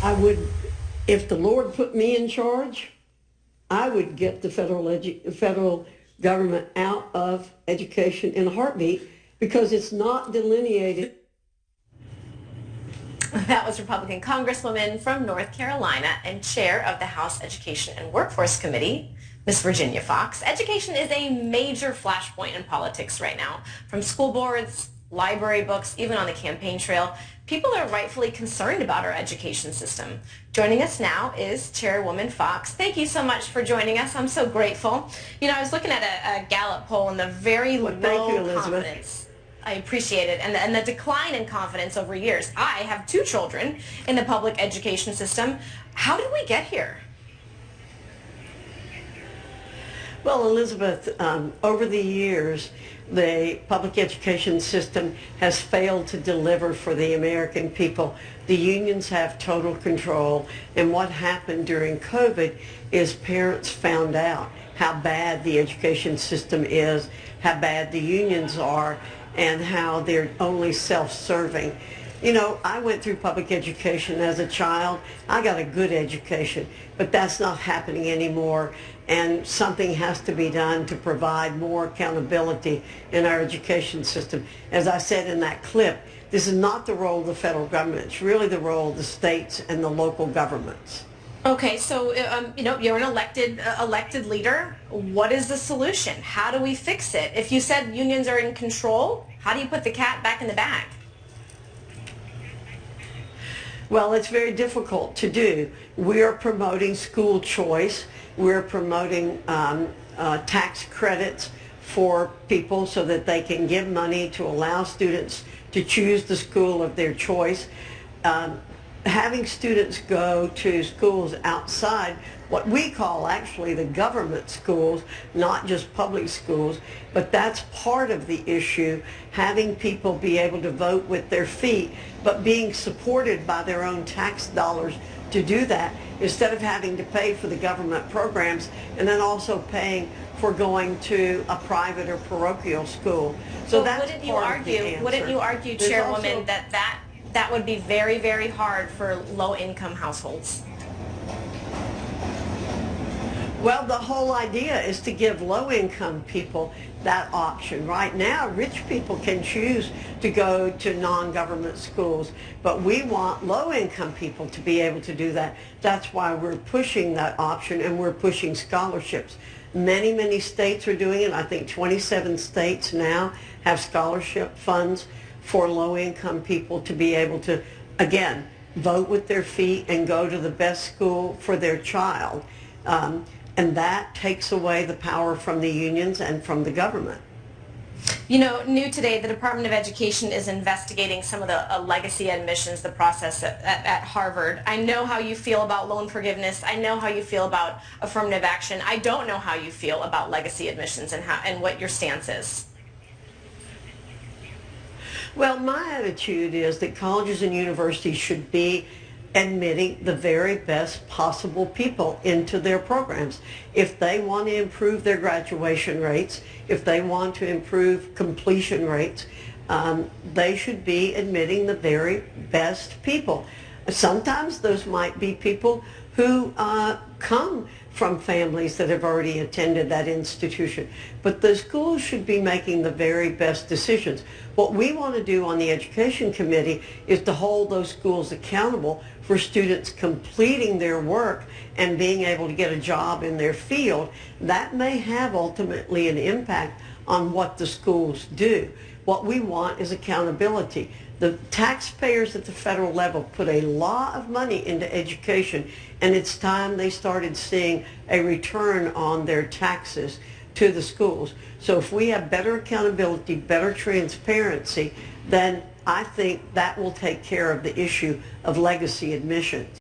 I would, if the Lord put me in charge, I would get the federal government out of education in a heartbeat because it's not delineated. That was Republican Congresswoman from North Carolina and chair of the House Education and Workforce Committee, Ms. Virginia Foxx. Education is a major flashpoint in politics right now. From school boards, library books, even on the campaign trail, people are rightfully concerned about our education system. Joining us now is Chairwoman Foxx. Thank you so much for joining us. I'm so grateful. You know, I was looking at a Gallup poll and the very low confidence. I appreciate it. And the decline in confidence over years. I have 2 children in the public education system. How did we get here? Well, Elizabeth, over the years, the public education system has failed to deliver for the American people. The unions have total control, and what happened during COVID is parents found out how bad the education system is, how bad the unions are, and how they're only self-serving. You know, I went through public education as a child. I got a good education, but that's not happening anymore, and something has to be done to provide more accountability in our education system. As I said in that clip, this is not the role of the federal government. It's really the role of the states and the local governments. Okay, so you know, you're an elected leader. What is the solution? How do we fix it? If you said unions are in control, how do you put the cat back in the bag? Well, it's very difficult to do. We're promoting school choice. We're promoting tax credits for people so that they can give money to allow students to choose the school of their choice. Having students go to schools outside what we call actually the government schools, not just public schools, but that's part of the issue, having people be able to vote with their feet, but being supported by their own tax dollars to do that, instead of having to pay for the government programs and then also paying for going to a private or parochial school. So that's wouldn't you argue, Chairwoman, that would be very, very hard for low-income households? Well, the whole idea is to give low-income people that option. Right now, rich people can choose to go to non-government schools, but we want low-income people to be able to do that. That's why we're pushing that option, and we're pushing scholarships. Many, many states are doing it. I think 27 states now have scholarship funds for low-income people to be able to, again, vote with their feet and go to the best school for their child. And that takes away the power from the unions and from the government. You know, new today, the Department of Education is investigating some of the legacy admissions, the process at Harvard. I know how you feel about loan forgiveness. I know how you feel about affirmative action. I don't know how you feel about legacy admissions and what your stance is. Well, my attitude is that colleges and universities should be admitting the very best possible people into their programs. If they want to improve their graduation rates, if they want to improve completion rates, they should be admitting the very best people. Sometimes those might be people who come from families that have already attended that institution. But the schools should be making the very best decisions. What we want to do on the Education Committee is to hold those schools accountable for students completing their work and being able to get a job in their field. That may have ultimately an impact on what the schools do. What we want is accountability. The taxpayers at the federal level put a lot of money into education, and it's time they started seeing a return on their taxes to the schools. So if we have better accountability, better transparency, then I think that will take care of the issue of legacy admissions.